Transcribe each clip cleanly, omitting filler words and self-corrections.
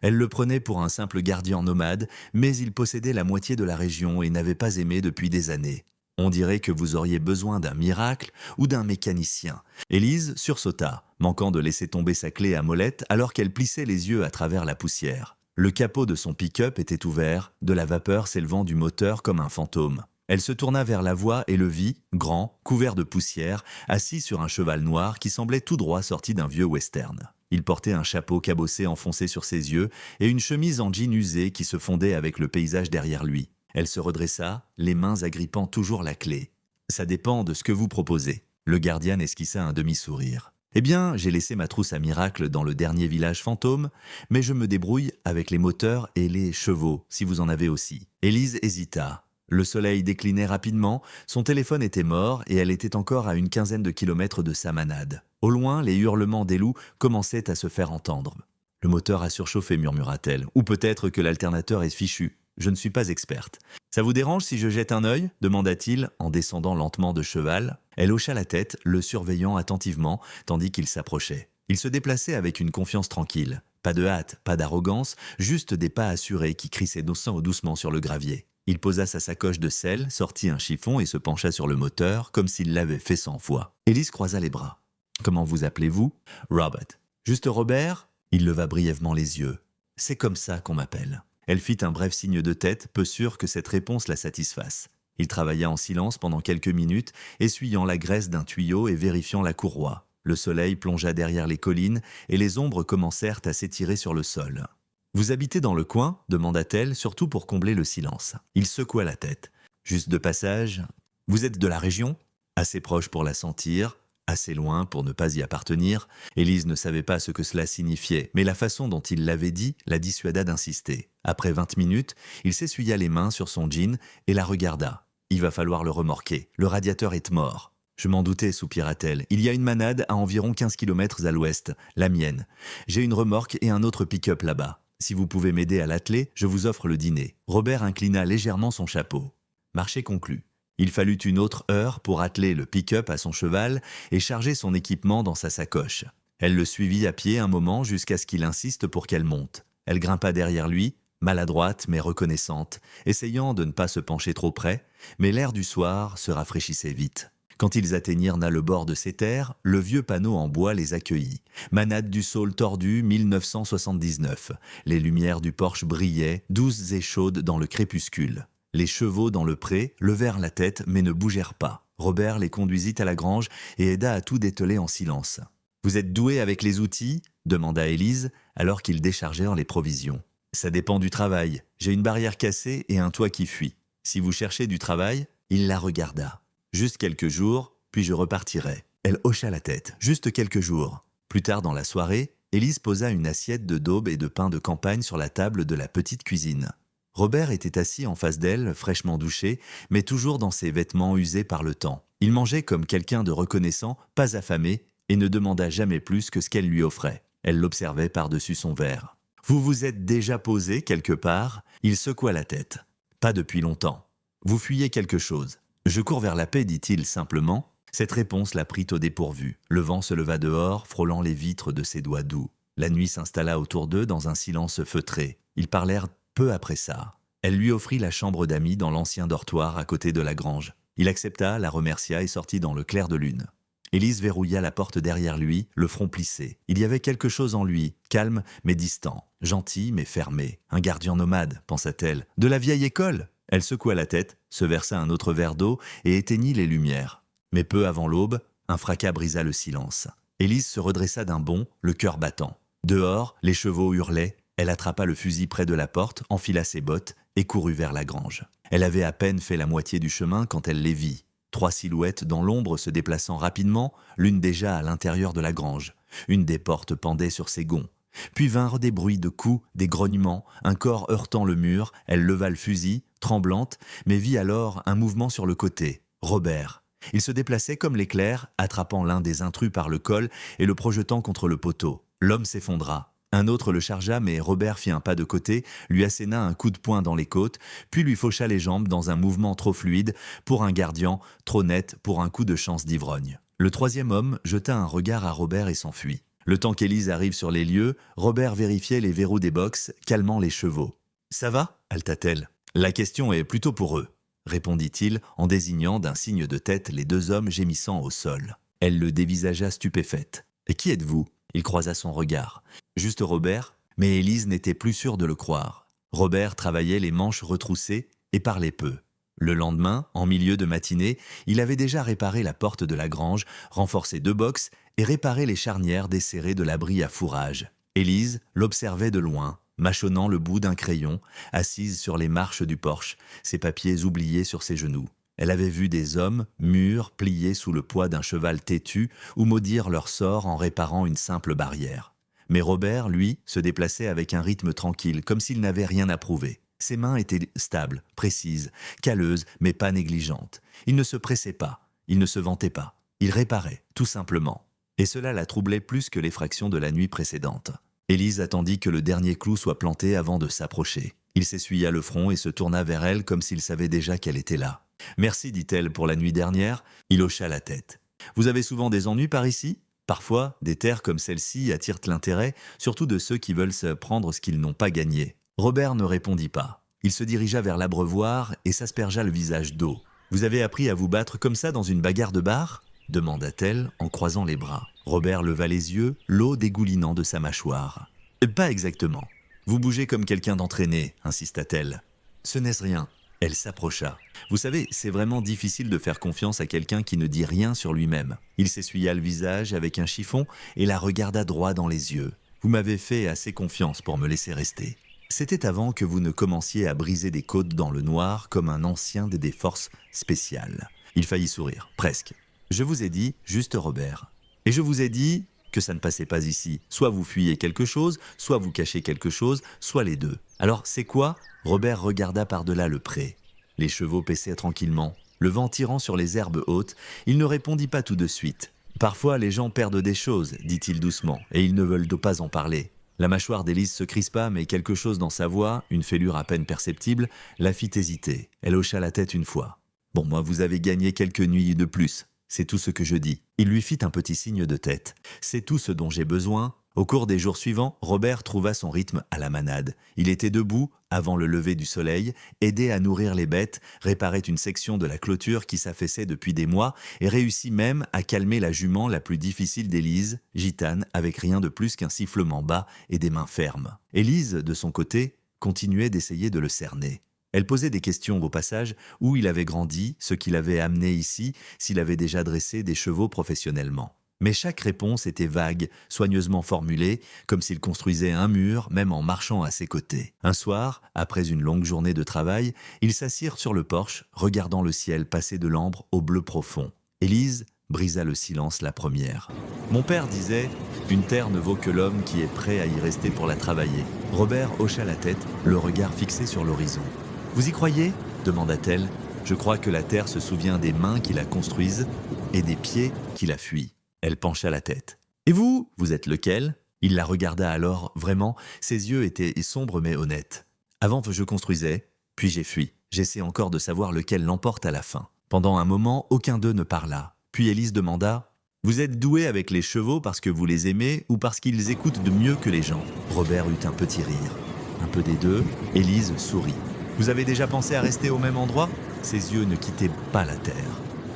Elle le prenait pour un simple gardien nomade, mais il possédait la moitié de la région et n'avait pas aimé depuis des années. On dirait que vous auriez besoin d'un miracle ou d'un mécanicien. Élise sursauta, manquant de laisser tomber sa clé à molette alors qu'elle plissait les yeux à travers la poussière. Le capot de son pick-up était ouvert, de la vapeur s'élevant du moteur comme un fantôme. Elle se tourna vers la voie et le vit, grand, couvert de poussière, assis sur un cheval noir qui semblait tout droit sorti d'un vieux western. Il portait un chapeau cabossé enfoncé sur ses yeux et une chemise en jean usée qui se fondait avec le paysage derrière lui. Elle se redressa, les mains agrippant toujours la clé. Ça dépend de ce que vous proposez. Le gardien esquissa un demi-sourire. Eh bien, j'ai laissé ma trousse à miracle dans le dernier village fantôme, mais je me débrouille avec les moteurs et les chevaux, si vous en avez aussi. Élise hésita. Le soleil déclinait rapidement, son téléphone était mort et elle était encore à une quinzaine de kilomètres de sa manade. Au loin, les hurlements des loups commençaient à se faire entendre. Le moteur a surchauffé, murmura-t-elle. Ou peut-être que l'alternateur est fichu. Je ne suis pas experte. Ça vous dérange si je jette un œil demanda-t-il en descendant lentement de cheval. Elle hocha la tête, le surveillant attentivement, tandis qu'il s'approchait. Il se déplaçait avec une confiance tranquille. Pas de hâte, pas d'arrogance, juste des pas assurés qui crissaient doucement sur le gravier. Il posa sa sacoche de sel, sortit un chiffon et se pencha sur le moteur, comme s'il l'avait fait 100 fois. Élise croisa les bras. « Comment vous appelez-vous »« Robert. »« Juste Robert ?» Il leva brièvement les yeux. « C'est comme ça qu'on m'appelle. » Elle fit un bref signe de tête, peu sûre que cette réponse la satisfasse. Il travailla en silence pendant quelques minutes, essuyant la graisse d'un tuyau et vérifiant la courroie. Le soleil plongea derrière les collines et les ombres commencèrent à s'étirer sur le sol. « Vous habitez dans le coin » demanda-t-elle, surtout pour combler le silence. Il secoua la tête. « Juste de passage. Vous êtes de la région ?» Assez proche pour la sentir, assez loin pour ne pas y appartenir. Élise ne savait pas ce que cela signifiait, mais la façon dont il l'avait dit la dissuada d'insister. Après 20 minutes, il s'essuya les mains sur son jean et la regarda. « Il va falloir le remorquer. Le radiateur est mort. » « Je m'en doutais, soupira-t-elle. Il y a une manade à environ 15 kilomètres à l'ouest, la mienne. J'ai une remorque et un autre pick-up là-bas. Si vous pouvez m'aider à l'atteler, je vous offre le dîner. » Robert inclina légèrement son chapeau. Marché conclu. Il fallut une autre heure pour atteler le pick-up à son cheval et charger son équipement dans sa sacoche. Elle le suivit à pied un moment jusqu'à ce qu'il insiste pour qu'elle monte. Elle grimpa derrière lui, maladroite mais reconnaissante, essayant de ne pas se pencher trop près, mais l'air du soir se rafraîchissait vite. Quand ils atteignirent le bord de ces terres, le vieux panneau en bois les accueillit. Manade du Saule tordu 1979. Les lumières du porche brillaient, douces et chaudes dans le crépuscule. Les chevaux dans le pré levèrent la tête mais ne bougèrent pas. Robert les conduisit à la grange et aida à tout dételer en silence. « Vous êtes doué avec les outils ?» demanda Élise alors qu'ils déchargèrent les provisions. « Ça dépend du travail. J'ai une barrière cassée et un toit qui fuit. Si vous cherchez du travail ?» Il la regarda. « Juste quelques jours, puis je repartirai. » Elle hocha la tête. « Juste quelques jours. » Plus tard dans la soirée, Élise posa une assiette de daube et de pain de campagne sur la table de la petite cuisine. Robert était assis en face d'elle, fraîchement douché, mais toujours dans ses vêtements usés par le temps. Il mangeait comme quelqu'un de reconnaissant, pas affamé, et ne demanda jamais plus que ce qu'elle lui offrait. Elle l'observait par-dessus son verre. « Vous vous êtes déjà posé quelque part ?» Il secoua la tête. « Pas depuis longtemps. Vous fuyez quelque chose. » « Je cours vers la paix, dit-il simplement. » Cette réponse la prit au dépourvu. Le vent se leva dehors, frôlant les vitres de ses doigts doux. La nuit s'installa autour d'eux dans un silence feutré. Ils parlèrent peu après ça. Elle lui offrit la chambre d'amis dans l'ancien dortoir à côté de la grange. Il accepta, la remercia et sortit dans le clair de lune. Élise verrouilla la porte derrière lui, le front plissé. Il y avait quelque chose en lui, calme mais distant, gentil mais fermé. Un gardien nomade, pensa-t-elle. De la vieille école ? Elle secoua la tête, se versa un autre verre d'eau et éteignit les lumières. Mais peu avant l'aube, un fracas brisa le silence. Élise se redressa d'un bond, le cœur battant. Dehors, les chevaux hurlaient. Elle attrapa le fusil près de la porte, enfila ses bottes et courut vers la grange. Elle avait à peine fait la moitié du chemin quand elle les vit. 3 silhouettes dans l'ombre se déplaçant rapidement, l'une déjà à l'intérieur de la grange. Une des portes pendait sur ses gonds. Puis vinrent des bruits de coups, des grognements, un corps heurtant le mur. Elle leva le fusil, tremblante, mais vit alors un mouvement sur le côté. Robert. Il se déplaçait comme l'éclair, attrapant l'un des intrus par le col et le projetant contre le poteau. L'homme s'effondra. Un autre le chargea, mais Robert fit un pas de côté, lui asséna un coup de poing dans les côtes, puis lui faucha les jambes dans un mouvement trop fluide pour un gardien, trop net pour un coup de chance d'ivrogne. Le troisième homme jeta un regard à Robert et s'enfuit. Le temps qu'Élise arrive sur les lieux, Robert vérifiait les verrous des box, calmant les chevaux. « Ça va » halta-t-elle. « La question est plutôt pour eux », répondit-il en désignant d'un signe de tête les deux hommes gémissant au sol. Elle le dévisagea stupéfaite. « Et qui êtes-vous » Il croisa son regard. « Juste Robert ?» Mais Élise n'était plus sûre de le croire. Robert travaillait les manches retroussées et parlait peu. Le lendemain, en milieu de matinée, il avait déjà réparé la porte de la grange, renforcé 2 boxes et réparé les charnières desserrées de l'abri à fourrage. Élise l'observait de loin, mâchonnant le bout d'un crayon, assise sur les marches du porche, ses papiers oubliés sur ses genoux. Elle avait vu des hommes, mûrs, pliés sous le poids d'un cheval têtu ou maudire leur sort en réparant une simple barrière. Mais Robert, lui, se déplaçait avec un rythme tranquille, comme s'il n'avait rien à prouver. Ses mains étaient stables, précises, calleuses, mais pas négligentes. Il ne se pressait pas, il ne se vantait pas. Il réparait, tout simplement. Et cela la troublait plus que l'effraction de la nuit précédente. Élise attendit que le dernier clou soit planté avant de s'approcher. Il s'essuya le front et se tourna vers elle comme s'il savait déjà qu'elle était là. « Merci, dit-elle, pour la nuit dernière. » Il hocha la tête. « Vous avez souvent des ennuis par ici ? Parfois, des terres comme celle-ci attirent l'intérêt, surtout de ceux qui veulent se prendre ce qu'ils n'ont pas gagné. » Robert ne répondit pas. Il se dirigea vers l'abreuvoir et s'aspergea le visage d'eau. « Vous avez appris à vous battre comme ça dans une bagarre de bar ?» demanda-t-elle en croisant les bras. Robert leva les yeux, l'eau dégoulinant de sa mâchoire. « Pas exactement. Vous bougez comme quelqu'un d'entraîné, insista-t-elle. « Ce n'est rien. » Elle s'approcha. « Vous savez, c'est vraiment difficile de faire confiance à quelqu'un qui ne dit rien sur lui-même. » Il s'essuya le visage avec un chiffon et la regarda droit dans les yeux. « Vous m'avez fait assez confiance pour me laisser rester. » C'était avant que vous ne commenciez à briser des côtes dans le noir comme un ancien des forces spéciales. Il faillit sourire, presque. Je vous ai dit juste Robert. Et je vous ai dit que ça ne passait pas ici. Soit vous fuyez quelque chose, soit vous cachez quelque chose, soit les deux. Alors c'est quoi ? Robert regarda par-delà le pré. Les chevaux paissaient tranquillement. Le vent tirant sur les herbes hautes, il ne répondit pas tout de suite. Parfois les gens perdent des choses, dit-il doucement, et ils ne veulent pas en parler. La mâchoire d'Élise se crispa, mais quelque chose dans sa voix, une fêlure à peine perceptible, la fit hésiter. Elle hocha la tête une fois. « Bon, moi, vous avez gagné quelques nuits de plus. C'est tout ce que je dis. » Il lui fit un petit signe de tête. « C'est tout ce dont j'ai besoin. » Au cours des jours suivants, Robert trouva son rythme à la manade. Il était debout, avant le lever du soleil, aidait à nourrir les bêtes, réparait une section de la clôture qui s'affaissait depuis des mois et réussit même à calmer la jument la plus difficile d'Élise, gitane, avec rien de plus qu'un sifflement bas et des mains fermes. Élise, de son côté, continuait d'essayer de le cerner. Elle posait des questions au passage, où il avait grandi, ce qui l'avait amené ici, s'il avait déjà dressé des chevaux professionnellement. Mais chaque réponse était vague, soigneusement formulée, comme s'il construisait un mur, même en marchant à ses côtés. Un soir, après une longue journée de travail, ils s'assirent sur le porche, regardant le ciel passer de l'ambre au bleu profond. Élise brisa le silence la première. « Mon père disait, une terre ne vaut que l'homme qui est prêt à y rester pour la travailler. » Robert hocha la tête, le regard fixé sur l'horizon. « Vous y croyez ?» demanda-t-elle. « Je crois que la terre se souvient des mains qui la construisent et des pieds qui la fuient. » Elle pencha la tête. « Et vous, vous êtes lequel ?» Il la regarda alors, vraiment, ses yeux étaient sombres mais honnêtes. « Avant, je construisais, puis j'ai fui. J'essaie encore de savoir lequel l'emporte à la fin. » Pendant un moment, aucun d'eux ne parla. Puis Élise demanda « Vous êtes doué avec les chevaux parce que vous les aimez ou parce qu'ils écoutent de mieux que les gens ?» Robert eut un petit rire. Un peu des deux, Élise sourit. « Vous avez déjà pensé à rester au même endroit ?» Ses yeux ne quittaient pas la terre.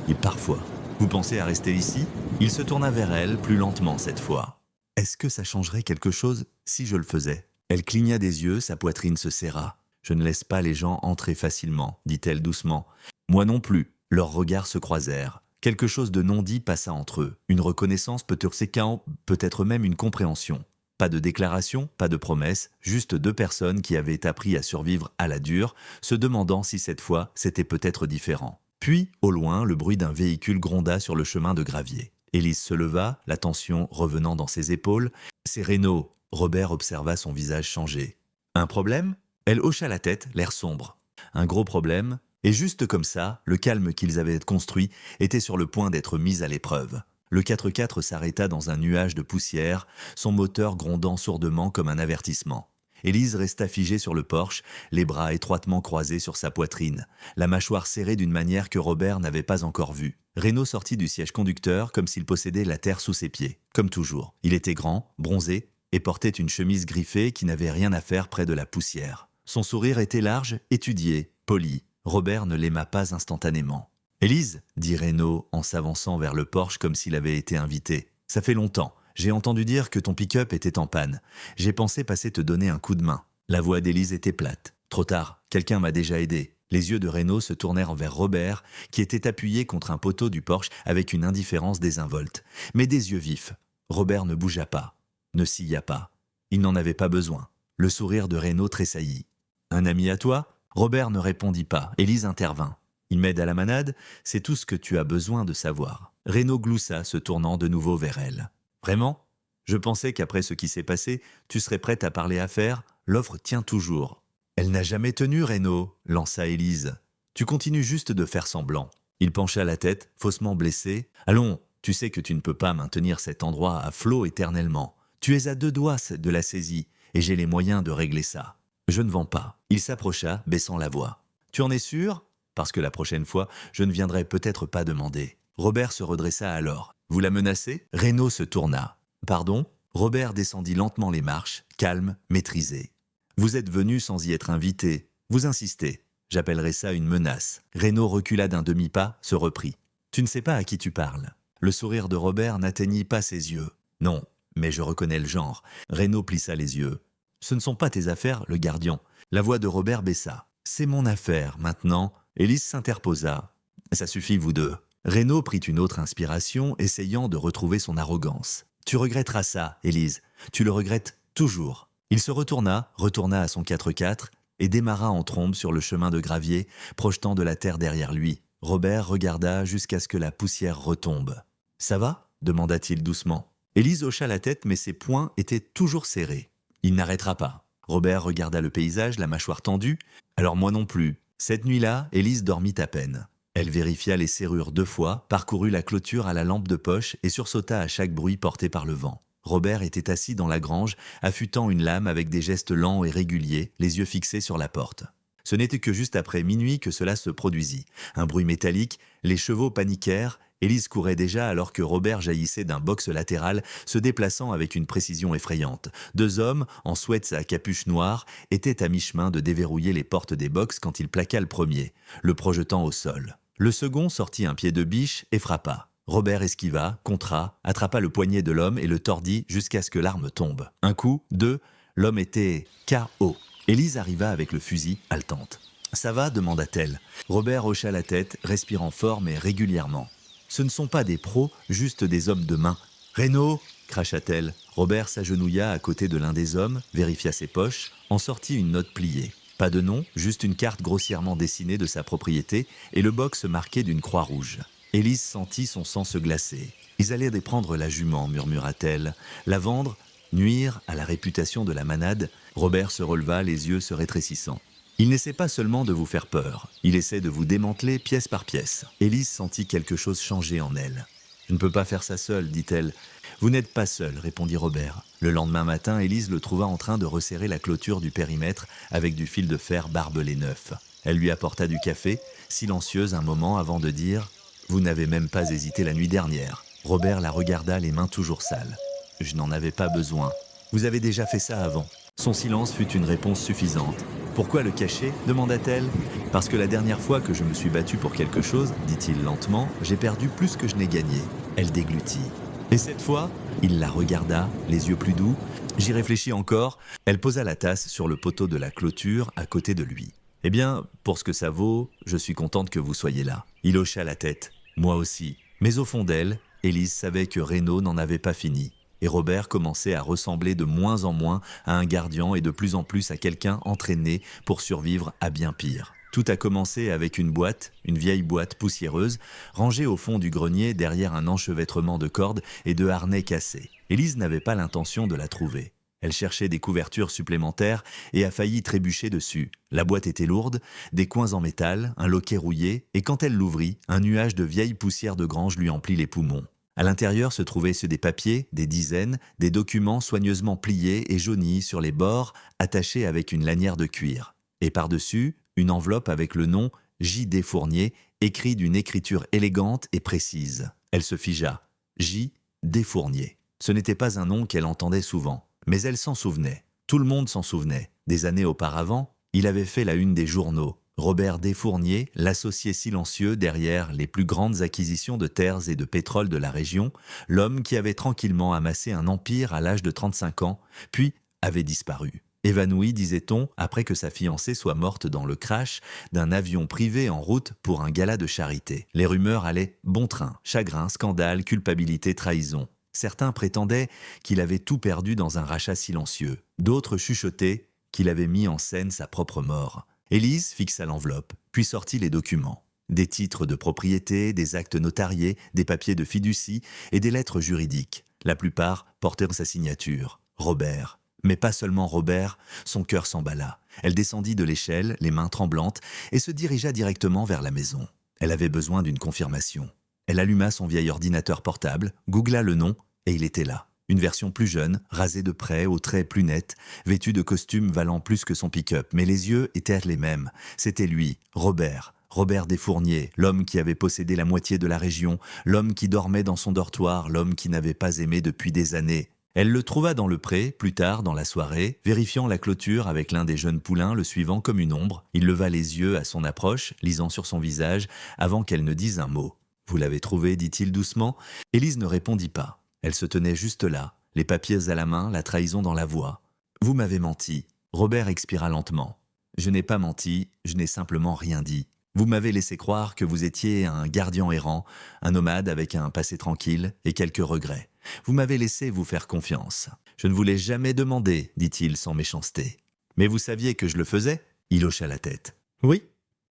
Et parfois. « Vous pensez à rester ici ?» Il se tourna vers elle, plus lentement cette fois. « Est-ce que ça changerait quelque chose si je le faisais ?» Elle cligna des yeux, sa poitrine se serra. « Je ne laisse pas les gens entrer facilement, dit-elle doucement. Moi non plus. » Leurs regards se croisèrent. Quelque chose de non dit passa entre eux. Une reconnaissance peut-être même une compréhension. Pas de déclaration, pas de promesse, juste deux personnes qui avaient appris à survivre à la dure, se demandant si cette fois c'était peut-être différent. Puis, au loin, le bruit d'un véhicule gronda sur le chemin de gravier. Élise se leva, la tension revenant dans ses épaules. « C'est Renaud !» Robert observa son visage changer. « Un problème ?» Elle hocha la tête, l'air sombre. « Un gros problème. » Et juste comme ça, le calme qu'ils avaient construit était sur le point d'être mis à l'épreuve. Le 4x4 s'arrêta dans un nuage de poussière, son moteur grondant sourdement comme un avertissement. Élise resta figée sur le porche, les bras étroitement croisés sur sa poitrine, la mâchoire serrée d'une manière que Robert n'avait pas encore vue. Renaud sortit du siège conducteur comme s'il possédait la terre sous ses pieds. Comme toujours, il était grand, bronzé, et portait une chemise griffée qui n'avait rien à faire près de la poussière. Son sourire était large, étudié, poli. Robert ne l'aima pas instantanément. « Élise » dit Renaud en s'avançant vers le porche comme s'il avait été invité. « Ça fait longtemps. J'ai entendu dire que ton pick-up était en panne. J'ai pensé passer te donner un coup de main. » La voix d'Élise était plate. Trop tard, quelqu'un m'a déjà aidé. Les yeux de Renaud se tournèrent vers Robert, qui était appuyé contre un poteau du porche avec une indifférence désinvolte, mais des yeux vifs. Robert ne bougea pas, ne silla pas. Il n'en avait pas besoin. Le sourire de Renaud tressaillit. « Un ami à toi ?» Robert ne répondit pas. Élise intervint. « Il m'aide à la manade, c'est tout ce que tu as besoin de savoir. » Renaud gloussa, se tournant de nouveau vers elle. « Vraiment ? Je pensais qu'après ce qui s'est passé, tu serais prête à parler affaires. L'offre tient toujours. » « Elle n'a jamais tenu, Renaud, » lança Élise. « Tu continues juste de faire semblant. » Il pencha la tête, faussement blessé. « Allons, tu sais que tu ne peux pas maintenir cet endroit à flot éternellement. Tu es à 2 doigts de la saisie, et j'ai les moyens de régler ça. Je ne vends pas. » Il s'approcha, baissant la voix. « Tu en es sûr ? Parce que la prochaine fois, je ne viendrai peut-être pas demander. » Robert se redressa alors. « Vous la menacez ?» Renaud se tourna. « Pardon ?» Robert descendit lentement les marches, calme, maîtrisé. « Vous êtes venu sans y être invité. Vous insistez. J'appellerais ça une menace. » Renaud recula d'un demi-pas, se reprit. « Tu ne sais pas à qui tu parles. » Le sourire de Robert n'atteignit pas ses yeux. « Non, mais je reconnais le genre. » Renaud plissa les yeux. « Ce ne sont pas tes affaires, le gardien. » La voix de Robert baissa. « C'est mon affaire, maintenant. » Élise s'interposa. « Ça suffit, vous deux. » Renaud prit une autre inspiration, essayant de retrouver son arrogance. « Tu regretteras ça, Élise. Tu le regrettes toujours. » Il se retourna à son 4x4 et démarra en trombe sur le chemin de gravier, projetant de la terre derrière lui. Robert regarda jusqu'à ce que la poussière retombe. « Ça va ?» demanda-t-il doucement. Élise hocha la tête, mais ses poings étaient toujours serrés. « Il n'arrêtera pas. » Robert regarda le paysage, la mâchoire tendue. « Alors moi non plus. » Cette nuit-là, Élise dormit à peine. Elle vérifia les serrures 2 fois, parcourut la clôture à la lampe de poche et sursauta à chaque bruit porté par le vent. Robert était assis dans la grange, affûtant une lame avec des gestes lents et réguliers, les yeux fixés sur la porte. Ce n'était que juste après minuit que cela se produisit. Un bruit métallique, les chevaux paniquèrent, Élise courait déjà alors que Robert jaillissait d'un box latéral, se déplaçant avec une précision effrayante. 2 hommes, en sweats à capuche noire, étaient à mi-chemin de déverrouiller les portes des box quand il plaqua le premier, le projetant au sol. Le second sortit un pied de biche et frappa. Robert esquiva, contra, attrapa le poignet de l'homme et le tordit jusqu'à ce que l'arme tombe. Un coup, 2, l'homme était KO. Élise arriva avec le fusil, haletante. « Ça va ?» demanda-t-elle. Robert hocha la tête, respirant fort mais régulièrement. « Ce ne sont pas des pros, juste des hommes de main. »« Renaud !» cracha-t-elle. Robert s'agenouilla à côté de l'un des hommes, vérifia ses poches, en sortit une note pliée. Pas de nom, juste une carte grossièrement dessinée de sa propriété et le box marqué d'une croix rouge. Élise sentit son sang se glacer. « Ils allaient déprendre la jument » murmura-t-elle. « La vendre, nuire à la réputation de la manade ?» Robert se releva, les yeux se rétrécissant. « Il n'essaie pas seulement de vous faire peur. Il essaie de vous démanteler pièce par pièce. » Élise sentit quelque chose changer en elle. « Je ne peux pas faire ça seule, dit-elle. »« Vous n'êtes pas seul, répondit Robert. Le lendemain matin, Élise le trouva en train de resserrer la clôture du périmètre avec du fil de fer barbelé neuf. Elle lui apporta du café, silencieuse un moment avant de dire « Vous n'avez même pas hésité la nuit dernière. » Robert la regarda, les mains toujours sales. « Je n'en avais pas besoin. Vous avez déjà fait ça avant. » Son silence fut une réponse suffisante. « Pourquoi le cacher ?» demanda-t-elle. « Parce que la dernière fois que je me suis battu pour quelque chose, dit-il lentement, j'ai perdu plus que je n'ai gagné. » Elle déglutit. « Et cette fois ?» Il la regarda, les yeux plus doux. « J'y réfléchis encore. » Elle posa la tasse sur le poteau de la clôture à côté de lui. « Eh bien, pour ce que ça vaut, je suis contente que vous soyez là. » Il hocha la tête. « Moi aussi. » Mais au fond d'elle, Élise savait que Renaud n'en avait pas fini. Et Robert commençait à ressembler de moins en moins à un gardien et de plus en plus à quelqu'un entraîné pour survivre à bien pire. Tout a commencé avec une boîte, une vieille boîte poussiéreuse, rangée au fond du grenier derrière un enchevêtrement de cordes et de harnais cassés. Élise n'avait pas l'intention de la trouver. Elle cherchait des couvertures supplémentaires et a failli trébucher dessus. La boîte était lourde, des coins en métal, un loquet rouillé, et quand elle l'ouvrit, un nuage de vieille poussière de grange lui emplit les poumons. À l'intérieur se trouvaient des papiers, des dizaines, des documents soigneusement pliés et jaunis sur les bords, attachés avec une lanière de cuir. Et par-dessus, une enveloppe avec le nom J. Desfournier, écrit d'une écriture élégante et précise. Elle se figea. J. Desfournier. Ce n'était pas un nom qu'elle entendait souvent, mais elle s'en souvenait. Tout le monde s'en souvenait. Des années auparavant, il avait fait la une des journaux. Robert Desfournier, l'associé silencieux derrière les plus grandes acquisitions de terres et de pétrole de la région, l'homme qui avait tranquillement amassé un empire à l'âge de 35 ans, puis avait disparu. Évanoui, disait-on, après que sa fiancée soit morte dans le crash d'un avion privé en route pour un gala de charité. Les rumeurs allaient bon train, chagrin, scandale, culpabilité, trahison. Certains prétendaient qu'il avait tout perdu dans un rachat silencieux. D'autres chuchotaient qu'il avait mis en scène sa propre mort. Élise fixa l'enveloppe, puis sortit les documents. Des titres de propriété, des actes notariés, des papiers de fiducie et des lettres juridiques. La plupart portaient sa signature. Robert. Mais pas seulement Robert, son cœur s'emballa. Elle descendit de l'échelle, les mains tremblantes, et se dirigea directement vers la maison. Elle avait besoin d'une confirmation. Elle alluma son vieil ordinateur portable, googla le nom, et il était là. Une version plus jeune, rasée de près, aux traits plus nets, vêtue de costumes valant plus que son pick-up, mais les yeux étaient les mêmes. C'était lui, Robert. Robert Desfournier, l'homme qui avait possédé la moitié de la région, l'homme qui dormait dans son dortoir, l'homme qui n'avait pas aimé depuis des années. Elle le trouva dans le pré, plus tard dans la soirée, vérifiant la clôture avec l'un des jeunes poulains le suivant comme une ombre. Il leva les yeux à son approche, lisant sur son visage, avant qu'elle ne dise un mot. « Vous l'avez trouvé » dit-il doucement. Élise ne répondit pas. Elle se tenait juste là, les papiers à la main, la trahison dans la voix. « Vous m'avez menti. » Robert expira lentement. « Je n'ai pas menti, je n'ai simplement rien dit. Vous m'avez laissé croire que vous étiez un gardien errant, un nomade avec un passé tranquille et quelques regrets. Vous m'avez laissé vous faire confiance. Je ne vous l'ai jamais demandé, dit-il sans méchanceté. Mais vous saviez que je le faisais ?» Il hocha la tête. « Oui. »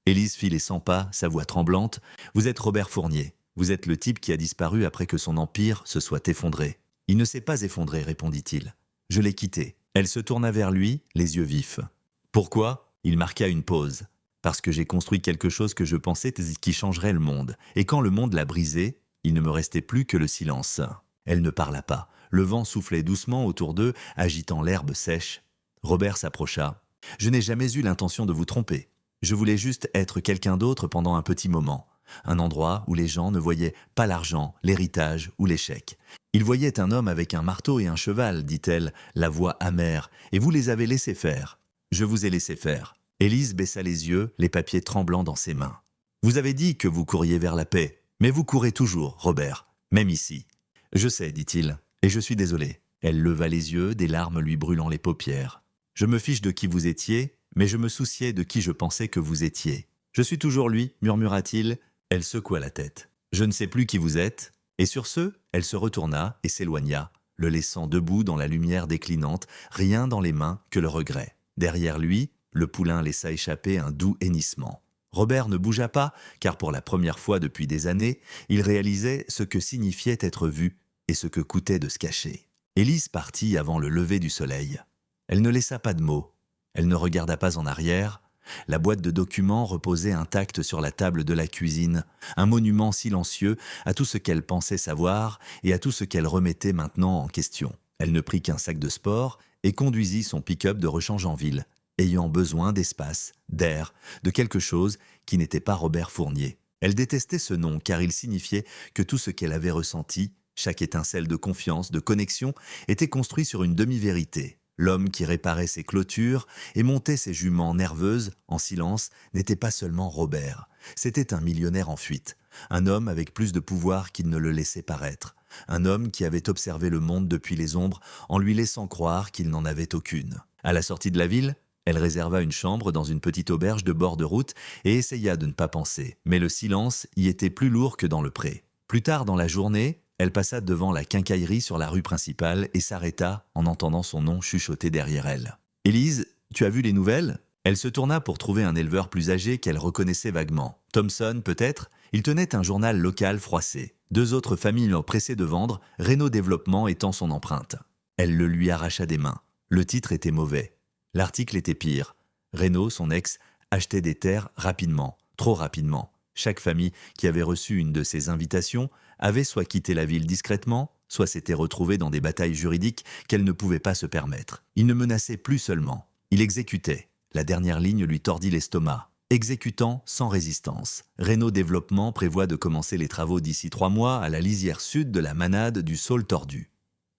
Élise fit les 100 pas, sa voix tremblante. « Vous êtes Robert Fournier. Vous êtes le type qui a disparu après que son empire se soit effondré. »« Il ne s'est pas effondré, répondit-il. Je l'ai quitté. » Elle se tourna vers lui, les yeux vifs. « Pourquoi ?» Il marqua une pause. « Parce que j'ai construit quelque chose que je pensais qui changerait le monde. Et quand le monde l'a brisé, il ne me restait plus que le silence. » Elle ne parla pas. Le vent soufflait doucement autour d'eux, agitant l'herbe sèche. Robert s'approcha. « Je n'ai jamais eu l'intention de vous tromper. Je voulais juste être quelqu'un d'autre pendant un petit moment. Un endroit où les gens ne voyaient pas l'argent, l'héritage ou l'échec. Ils voyaient un homme avec un marteau et un cheval, dit-elle, la voix amère, et vous les avez laissés faire. Je vous ai laissé faire. » Élise baissa les yeux, les papiers tremblants dans ses mains. « Vous avez dit que vous couriez vers la paix, mais vous courez toujours, Robert, même ici. » « Je sais, dit-il, et je suis désolé. » Elle leva les yeux, des larmes lui brûlant les paupières. « Je me fiche de qui vous étiez, mais je me souciais de qui je pensais que vous étiez. Je suis toujours lui, murmura-t-il. Elle secoua la tête. « Je ne sais plus qui vous êtes. » Et sur ce, elle se retourna et s'éloigna, le laissant debout dans la lumière déclinante, rien dans les mains que le regret. Derrière lui, le poulain laissa échapper un doux hennissement. Robert ne bougea pas, car pour la première fois depuis des années, il réalisait ce que signifiait être vu et ce que coûtait de se cacher. Élise partit avant le lever du soleil. Elle ne laissa pas de mots. Elle ne regarda pas en arrière. La boîte de documents reposait intacte sur la table de la cuisine, un monument silencieux à tout ce qu'elle pensait savoir et à tout ce qu'elle remettait maintenant en question. Elle ne prit qu'un sac de sport et conduisit son pick-up de rechange en ville, ayant besoin d'espace, d'air, de quelque chose qui n'était pas Robert Fournier. Elle détestait ce nom car il signifiait que tout ce qu'elle avait ressenti, chaque étincelle de confiance, de connexion, était construit sur une demi-vérité. L'homme qui réparait ses clôtures et montait ses juments nerveuses, en silence, n'était pas seulement Robert. C'était un millionnaire en fuite, un homme avec plus de pouvoir qu'il ne le laissait paraître, un homme qui avait observé le monde depuis les ombres en lui laissant croire qu'il n'en avait aucune. À la sortie de la ville, elle réserva une chambre dans une petite auberge de bord de route et essaya de ne pas penser. Mais le silence y était plus lourd que dans le pré. Plus tard dans la journée, elle passa devant la quincaillerie sur la rue principale et s'arrêta en entendant son nom chuchoter derrière elle. « Élise, tu as vu les nouvelles ?» Elle se tourna pour trouver un éleveur plus âgé qu'elle reconnaissait vaguement. Thomson, peut-être. Il tenait un journal local froissé. 2 autres familles l'ont pressé de vendre, Renault Développement étant son empreinte. Elle le lui arracha des mains. Le titre était mauvais. L'article était pire. Renault, son ex, achetait des terres rapidement, trop rapidement. Chaque famille qui avait reçu une de ces invitations avait soit quitté la ville discrètement, soit s'était retrouvée dans des batailles juridiques qu'elle ne pouvait pas se permettre. Il ne menaçait plus seulement, il exécutait. La dernière ligne lui tordit l'estomac. Exécutant sans résistance. Renault Développement prévoit de commencer les travaux d'ici 3 mois à la lisière sud de la manade du Saule tordu.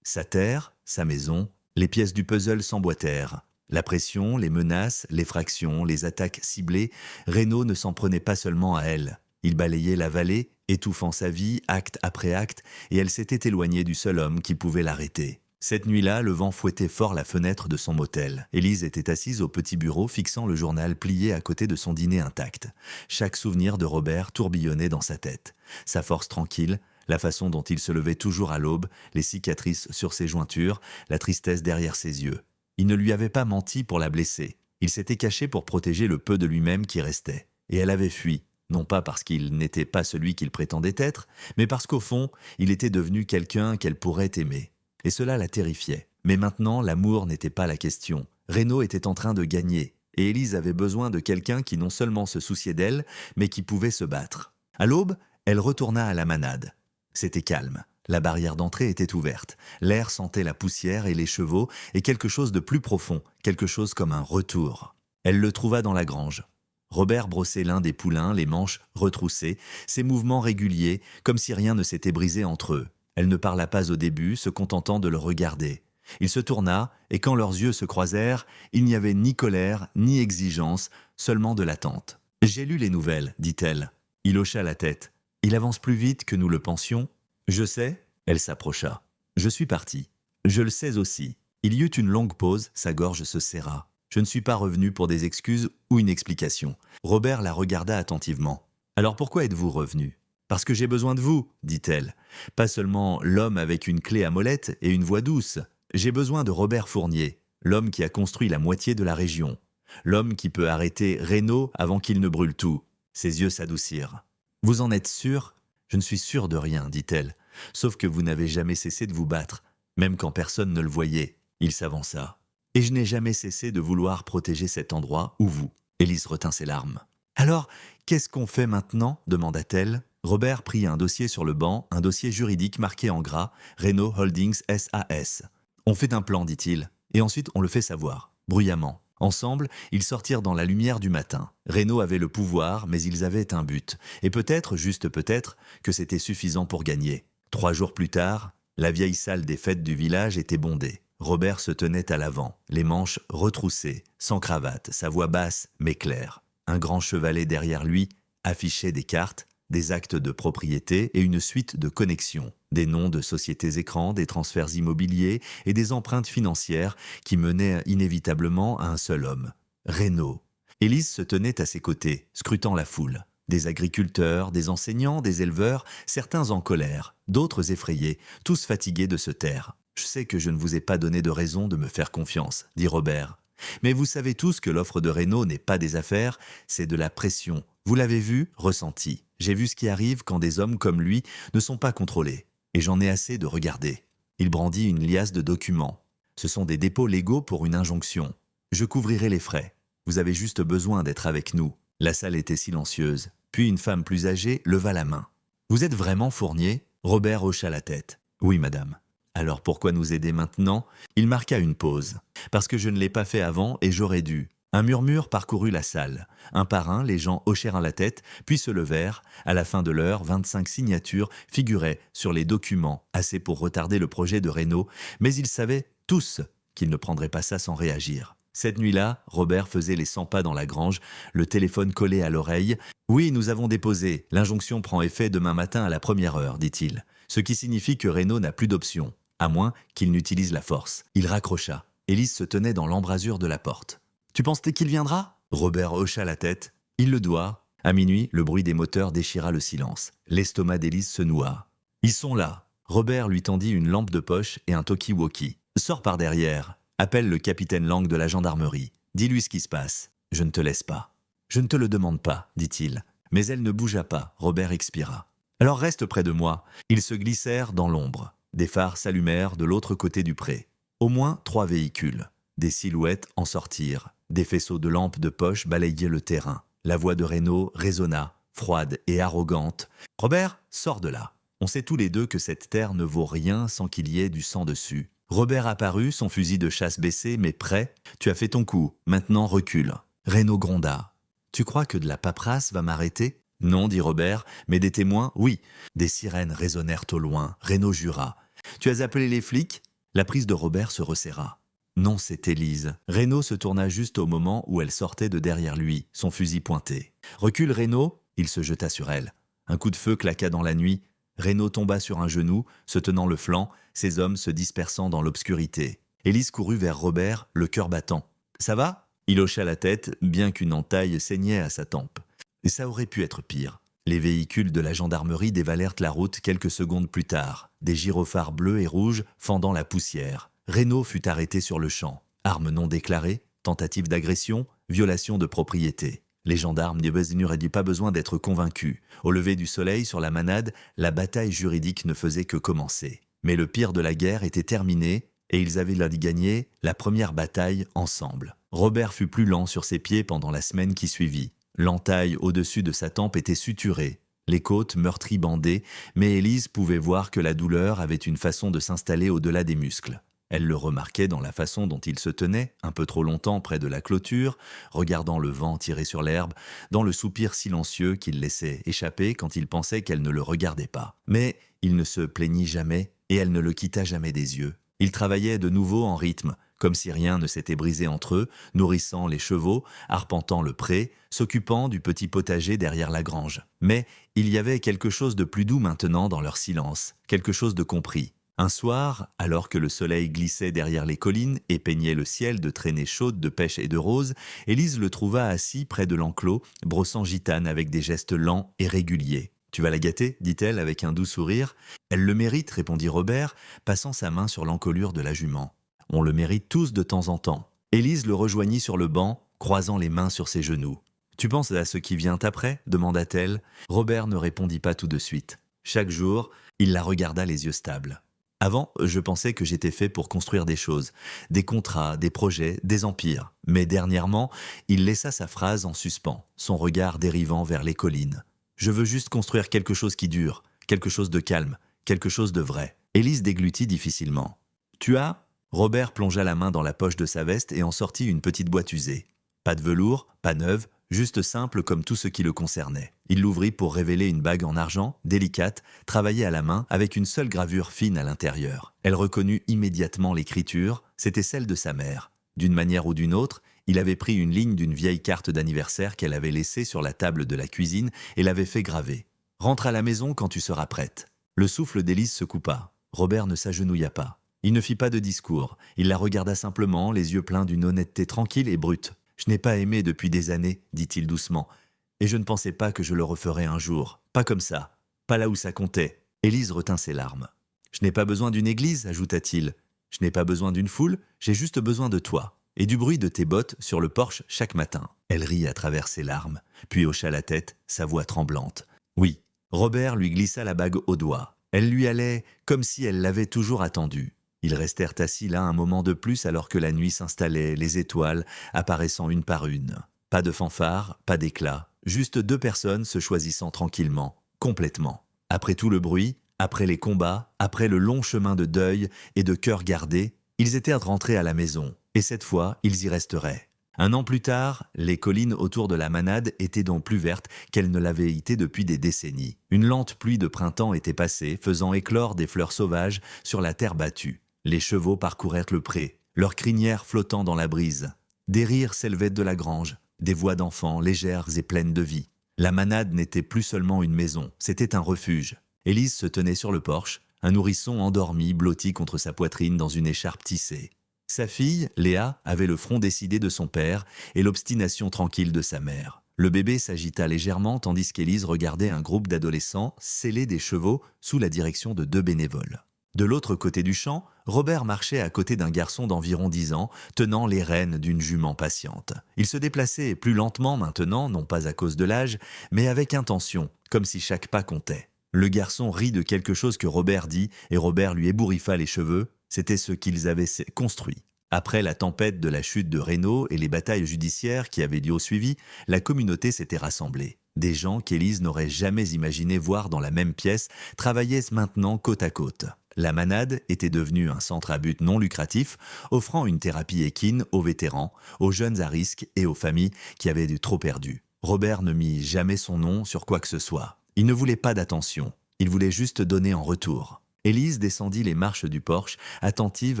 Sa terre, sa maison, les pièces du puzzle s'emboîtèrent. La pression, les menaces, l'effraction, les attaques ciblées, Renault ne s'en prenait pas seulement à elle. Il balayait la vallée, étouffant sa vie, acte après acte, et elle s'était éloignée du seul homme qui pouvait l'arrêter. Cette nuit-là, le vent fouettait fort la fenêtre de son motel. Élise était assise au petit bureau, fixant le journal plié à côté de son dîner intact. Chaque souvenir de Robert tourbillonnait dans sa tête. Sa force tranquille, la façon dont il se levait toujours à l'aube, les cicatrices sur ses jointures, la tristesse derrière ses yeux. Il ne lui avait pas menti pour la blesser. Il s'était caché pour protéger le peu de lui-même qui restait. Et elle avait fui, non pas parce qu'il n'était pas celui qu'il prétendait être, mais parce qu'au fond, il était devenu quelqu'un qu'elle pourrait aimer. Et cela la terrifiait. Mais maintenant, l'amour n'était pas la question. Renaud était en train de gagner, et Élise avait besoin de quelqu'un qui non seulement se souciait d'elle, mais qui pouvait se battre. À l'aube, elle retourna à la manade. C'était calme. La barrière d'entrée était ouverte. L'air sentait la poussière et les chevaux, et quelque chose de plus profond, quelque chose comme un retour. Elle le trouva dans la grange. Robert brossait l'un des poulains, les manches retroussées, ses mouvements réguliers, comme si rien ne s'était brisé entre eux. Elle ne parla pas au début, se contentant de le regarder. Il se tourna, et quand leurs yeux se croisèrent, il n'y avait ni colère, ni exigence, seulement de l'attente. « J'ai lu les nouvelles, dit-elle. Il hocha la tête. Il avance plus vite que nous le pensions. Je sais, elle s'approcha. Je suis partie. Je le sais aussi. Il y eut une longue pause, sa gorge se serra. Je ne suis pas revenu pour des excuses ou une explication. Robert la regarda attentivement. Alors pourquoi êtes-vous revenu ? Parce que j'ai besoin de vous, dit-elle. Pas seulement l'homme avec une clé à molette et une voix douce. J'ai besoin de Robert Fournier, l'homme qui a construit la moitié de la région. L'homme qui peut arrêter Renaud avant qu'il ne brûle tout. Ses yeux s'adoucirent. Vous en êtes sûr ? Je ne suis sûr de rien, dit-elle. Sauf que vous n'avez jamais cessé de vous battre, même quand personne ne le voyait. Il s'avança. Et je n'ai jamais cessé de vouloir protéger cet endroit où vous. Élise retint ses larmes. Alors, qu'est-ce qu'on fait maintenant ? Demanda-t-elle. Robert prit un dossier sur le banc, un dossier juridique marqué en gras, Renault Holdings SAS. On fait un plan, dit-il, et ensuite on le fait savoir, bruyamment. Ensemble, ils sortirent dans la lumière du matin. Renault avait le pouvoir, mais ils avaient un but. Et peut-être, juste peut-être, que c'était suffisant pour gagner. 3 jours plus tard, la vieille salle des fêtes du village était bondée. Robert se tenait à l'avant, les manches retroussées, sans cravate, sa voix basse mais claire. Un grand chevalet derrière lui affichait des cartes, des actes de propriété et une suite de connexions, des noms de sociétés écrans, des transferts immobiliers et des empreintes financières qui menaient inévitablement à un seul homme, Renaud. Élise se tenait à ses côtés, scrutant la foule. Des agriculteurs, des enseignants, des éleveurs, certains en colère, d'autres effrayés, tous fatigués de se taire. « Je sais que je ne vous ai pas donné de raison de me faire confiance, » dit Robert. « Mais vous savez tous que l'offre de Renaud n'est pas des affaires, c'est de la pression. Vous l'avez vu, ressenti. J'ai vu ce qui arrive quand des hommes comme lui ne sont pas contrôlés. Et j'en ai assez de regarder. » Il brandit une liasse de documents. « Ce sont des dépôts légaux pour une injonction. Je couvrirai les frais. Vous avez juste besoin d'être avec nous. » La salle était silencieuse. Puis une femme plus âgée leva la main. « Vous êtes vraiment Fournier ?» Robert hocha la tête. « Oui, madame. » « Alors pourquoi nous aider maintenant ?» Il marqua une pause. « Parce que je ne l'ai pas fait avant et j'aurais dû. » Un murmure parcourut la salle. Un par un, les gens hochèrent la tête, puis se levèrent. À la fin de l'heure, 25 signatures figuraient sur les documents, assez pour retarder le projet de Renaud, mais ils savaient tous qu'ils ne prendraient pas ça sans réagir. Cette nuit-là, Robert faisait les 100 pas dans la grange, le téléphone collé à l'oreille. « Oui, nous avons déposé. L'injonction prend effet demain matin à la 1re heure, dit-il. Ce qui signifie que Renaud n'a plus d'option, à moins qu'il n'utilise la force. » Il raccrocha. Élise se tenait dans l'embrasure de la porte. « Tu penses qu'il viendra ?» Robert hocha la tête. « Il le doit. » À minuit, le bruit des moteurs déchira le silence. L'estomac d'Élise se noua. « Ils sont là. » Robert lui tendit une lampe de poche et un talkie-walkie. « Sors par derrière. Appelle le capitaine Lang de la gendarmerie. Dis-lui ce qui se passe. Je ne te laisse pas. »« Je ne te le demande pas, dit-il. » Mais elle ne bougea pas. Robert expira. « Alors reste près de moi. » Ils se glissèrent dans l'ombre. Des phares s'allumèrent de l'autre côté du pré. Au moins 3 véhicules. Des silhouettes en sortirent. Des faisceaux de lampes de poche balayaient le terrain. La voix de Renaud résonna. froide et arrogante. Robert, sors de là. On sait tous les deux que cette terre ne vaut rien sans qu'il y ait du sang dessus. Robert apparut, son fusil de chasse baissé, mais prêt. Tu as fait ton coup, maintenant recule. Renaud gronda. Tu crois que de la paperasse va m'arrêter? Non, dit Robert, mais des témoins, oui. Des sirènes résonnèrent au loin. Renaud jura. Tu as appelé les flics? La prise de Robert se resserra. Non, c'était Lise. Renaud se tourna juste au moment où elle sortait de derrière lui, son fusil pointé. Recule, Renaud. Il se jeta sur elle. Un coup de feu claqua dans la nuit. Renaud tomba sur un genou, se tenant le flanc, ses hommes se dispersant dans l'obscurité. Élise courut vers Robert, le cœur battant. « Ça va ?» Il hocha la tête, bien qu'une entaille saignait à sa tempe. Et ça aurait pu être pire. Les véhicules de la gendarmerie dévalèrent la route quelques secondes plus tard, des gyrophares bleus et rouges fendant la poussière. Renaud fut arrêté sur le champ. Arme non déclarée, tentative d'agression, violation de propriété. Les gendarmes n'euraient pas besoin d'être convaincus. Au lever du soleil sur la manade, la bataille juridique ne faisait que commencer. Mais le pire de la guerre était terminé et ils avaient gagné la première bataille ensemble. Robert fut plus lent sur ses pieds pendant la semaine qui suivit. L'entaille au-dessus de sa tempe était suturée, les côtes meurtri-bandées, mais Élise pouvait voir que la douleur avait une façon de s'installer au-delà des muscles. Elle le remarquait dans la façon dont il se tenait, un peu trop longtemps près de la clôture, regardant le vent tirer sur l'herbe, dans le soupir silencieux qu'il laissait échapper quand il pensait qu'elle ne le regardait pas. Mais il ne se plaignit jamais et elle ne le quitta jamais des yeux. Ils travaillaient de nouveau en rythme, comme si rien ne s'était brisé entre eux, nourrissant les chevaux, arpentant le pré, s'occupant du petit potager derrière la grange. Mais il y avait quelque chose de plus doux maintenant dans leur silence, quelque chose de compris. Un soir, alors que le soleil glissait derrière les collines et peignait le ciel de traînées chaudes de pêche et de roses, Élise le trouva assis près de l'enclos, brossant gitane avec des gestes lents et réguliers. « Tu vas la gâter ?» dit-elle avec un doux sourire. « Elle le mérite » répondit Robert, passant sa main sur l'encolure de la jument. « On le mérite tous de temps en temps. » Élise le rejoignit sur le banc, croisant les mains sur ses genoux. « Tu penses à ce qui vient après ?» demanda-t-elle. Robert ne répondit pas tout de suite. Chaque jour, il la regarda les yeux stables. Avant, je pensais que j'étais fait pour construire des choses, des contrats, des projets, des empires. Mais dernièrement, il laissa sa phrase en suspens, son regard dérivant vers les collines. Je veux juste construire quelque chose qui dure, quelque chose de calme, quelque chose de vrai. Élise déglutit difficilement. Tu as ? Robert plongea la main dans la poche de sa veste et en sortit une petite boîte usée. Pas de velours, pas neuve, juste simple comme tout ce qui le concernait. Il l'ouvrit pour révéler une bague en argent, délicate, travaillée à la main, avec une seule gravure fine à l'intérieur. Elle reconnut immédiatement l'écriture, c'était celle de sa mère. D'une manière ou d'une autre, il avait pris une ligne d'une vieille carte d'anniversaire qu'elle avait laissée sur la table de la cuisine et l'avait fait graver. « Rentre à la maison quand tu seras prête. » Le souffle d'Élise se coupa. Robert ne s'agenouilla pas. Il ne fit pas de discours. Il la regarda simplement, les yeux pleins d'une honnêteté tranquille et brute. « Je n'ai pas aimé depuis des années, » dit-il doucement. « Et je ne pensais pas que je le referais un jour. Pas comme ça. Pas là où ça comptait. » Élise retint ses larmes. « Je n'ai pas besoin d'une église, » ajouta-t-il. « Je n'ai pas besoin d'une foule, j'ai juste besoin de toi. Et du bruit de tes bottes sur le porche chaque matin. » Elle rit à travers ses larmes, puis hocha la tête, sa voix tremblante. « Oui. » Robert lui glissa la bague au doigt. Elle lui allait comme si elle l'avait toujours attendue. Ils restèrent assis là un moment de plus alors que la nuit s'installait, les étoiles apparaissant une par une. Pas de fanfare, pas d'éclat, juste deux personnes se choisissant tranquillement, complètement. Après tout le bruit, après les combats, après le long chemin de deuil et de cœur gardé, ils étaient rentrés à la maison, et cette fois, ils y resteraient. Un an plus tard, les collines autour de la manade étaient donc plus vertes qu'elles ne l'avaient été depuis des décennies. Une lente pluie de printemps était passée, faisant éclore des fleurs sauvages sur la terre battue. Les chevaux parcourèrent le pré, leurs crinières flottant dans la brise. Des rires s'élevaient de la grange, des voix d'enfants légères et pleines de vie. La manade n'était plus seulement une maison, c'était un refuge. Élise se tenait sur le porche, un nourrisson endormi blotti contre sa poitrine dans une écharpe tissée. Sa fille, Léa, avait le front décidé de son père et l'obstination tranquille de sa mère. Le bébé s'agita légèrement tandis qu'Élise regardait un groupe d'adolescents sceller des chevaux sous la direction de deux bénévoles. De l'autre côté du champ, Robert marchait à côté d'un garçon d'environ 10 ans, tenant les rênes d'une jument patiente. Il se déplaçait plus lentement maintenant, non pas à cause de l'âge, mais avec intention, comme si chaque pas comptait. Le garçon rit de quelque chose que Robert dit et Robert lui ébouriffa les cheveux. C'était ce qu'ils avaient construit. Après la tempête de la chute de Renaud et les batailles judiciaires qui avaient suivi, la communauté s'était rassemblée. Des gens qu'Élise n'aurait jamais imaginé voir dans la même pièce travaillaient maintenant côte à côte. La manade était devenue un centre à but non lucratif, offrant une thérapie équine aux vétérans, aux jeunes à risque et aux familles qui avaient trop perdu. Robert ne mit jamais son nom sur quoi que ce soit. Il ne voulait pas d'attention, il voulait juste donner en retour. Élise descendit les marches du porche, attentive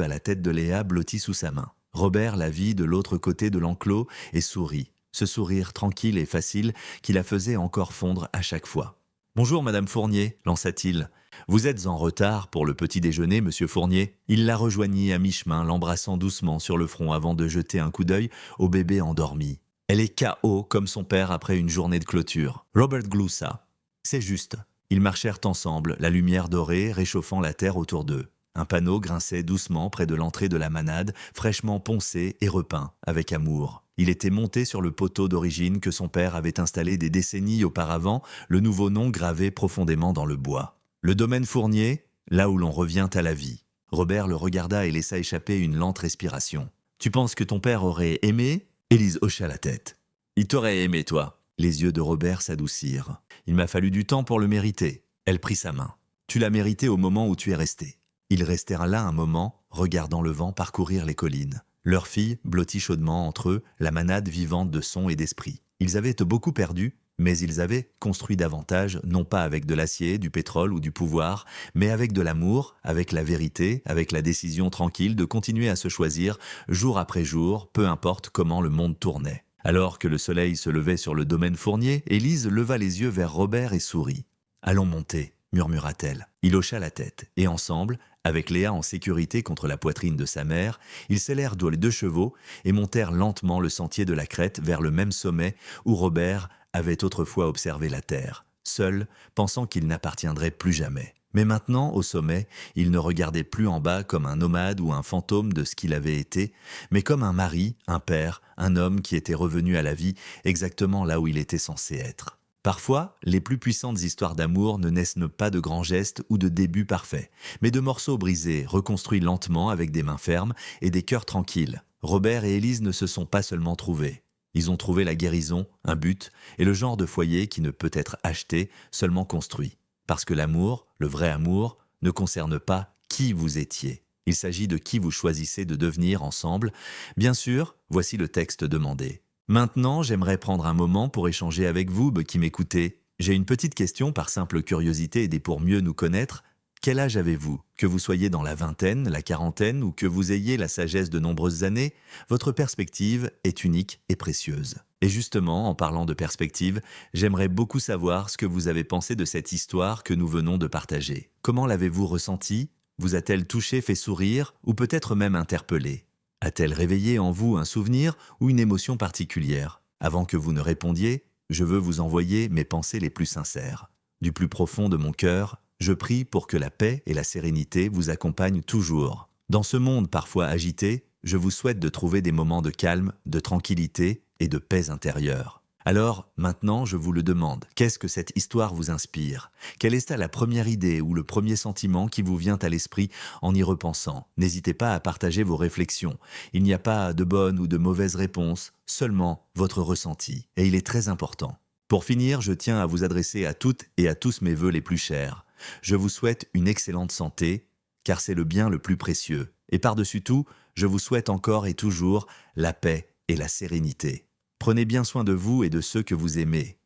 à la tête de Léa blottie sous sa main. Robert la vit de l'autre côté de l'enclos et sourit, ce sourire tranquille et facile qui la faisait encore fondre à chaque fois. « Bonjour, Madame Fournier », lança-t-il. « Vous êtes en retard pour le petit déjeuner, Monsieur Fournier ?» Il la rejoignit à mi-chemin, l'embrassant doucement sur le front avant de jeter un coup d'œil au bébé endormi. Elle est KO comme son père après une journée de clôture. Robert gloussa. C'est juste. Ils marchèrent ensemble, la lumière dorée réchauffant la terre autour d'eux. Un panneau grinçait doucement près de l'entrée de la manade, fraîchement poncé et repeint, avec amour. Il était monté sur le poteau d'origine que son père avait installé des décennies auparavant, le nouveau nom gravé profondément dans le bois. Le domaine Fournier, là où l'on revient à la vie. Robert le regarda et laissa échapper une lente respiration. « Tu penses que ton père aurait aimé ?» Élise hocha la tête. « Il t'aurait aimé, toi !» Les yeux de Robert s'adoucirent. « Il m'a fallu du temps pour le mériter. » Elle prit sa main. « Tu l'as mérité au moment où tu es resté. » Ils restèrent là un moment, regardant le vent parcourir les collines. Leur fille blottit chaudement entre eux, la manade vivante de son et d'esprit. Ils avaient beaucoup perdu, mais ils avaient construit davantage, non pas avec de l'acier, du pétrole ou du pouvoir, mais avec de l'amour, avec la vérité, avec la décision tranquille de continuer à se choisir, jour après jour, peu importe comment le monde tournait. Alors que le soleil se levait sur le domaine Fournier, Élise leva les yeux vers Robert et sourit. « Allons monter », murmura-t-elle. Il hocha la tête, et ensemble, avec Léa en sécurité contre la poitrine de sa mère, ils sellèrent les 2 chevaux et montèrent lentement le sentier de la crête vers le même sommet où Robert avait autrefois observé la terre, seul, pensant qu'il n'appartiendrait plus jamais. Mais maintenant, au sommet, il ne regardait plus en bas comme un nomade ou un fantôme de ce qu'il avait été, mais comme un mari, un père, un homme qui était revenu à la vie exactement là où il était censé être. Parfois, les plus puissantes histoires d'amour ne naissent pas de grands gestes ou de débuts parfaits, mais de morceaux brisés, reconstruits lentement avec des mains fermes et des cœurs tranquilles. Robert et Élise ne se sont pas seulement trouvés. Ils ont trouvé la guérison, un but, et le genre de foyer qui ne peut être acheté, seulement construit. Parce que l'amour, le vrai amour, ne concerne pas qui vous étiez. Il s'agit de qui vous choisissez de devenir ensemble. Bien sûr, voici le texte demandé. Maintenant, j'aimerais prendre un moment pour échanger avec vous qui m'écoutez. J'ai une petite question par simple curiosité et pour mieux nous connaître. Quel âge avez-vous? Que vous soyez dans la vingtaine, la quarantaine ou que vous ayez la sagesse de nombreuses années, votre perspective est unique et précieuse. Et justement, en parlant de perspective, j'aimerais beaucoup savoir ce que vous avez pensé de cette histoire que nous venons de partager. Comment l'avez-vous ressentie? Vous a-t-elle touché, fait sourire ou peut-être même interpellé? A-t-elle réveillé en vous un souvenir ou une émotion particulière? Avant que vous ne répondiez, je veux vous envoyer mes pensées les plus sincères. Du plus profond de mon cœur, je prie pour que la paix et la sérénité vous accompagnent toujours. Dans ce monde parfois agité, je vous souhaite de trouver des moments de calme, de tranquillité et de paix intérieure. Alors, maintenant, je vous le demande, qu'est-ce que cette histoire vous inspire? Quelle est la première idée ou le premier sentiment qui vous vient à l'esprit en y repensant? N'hésitez pas à partager vos réflexions. Il n'y a pas de bonne ou de mauvaise réponse, seulement votre ressenti. Et il est très important. Pour finir, je tiens à vous adresser à toutes et à tous mes vœux les plus chers. Je vous souhaite une excellente santé, car c'est le bien le plus précieux. Et par-dessus tout, je vous souhaite encore et toujours la paix et la sérénité. Prenez bien soin de vous et de ceux que vous aimez.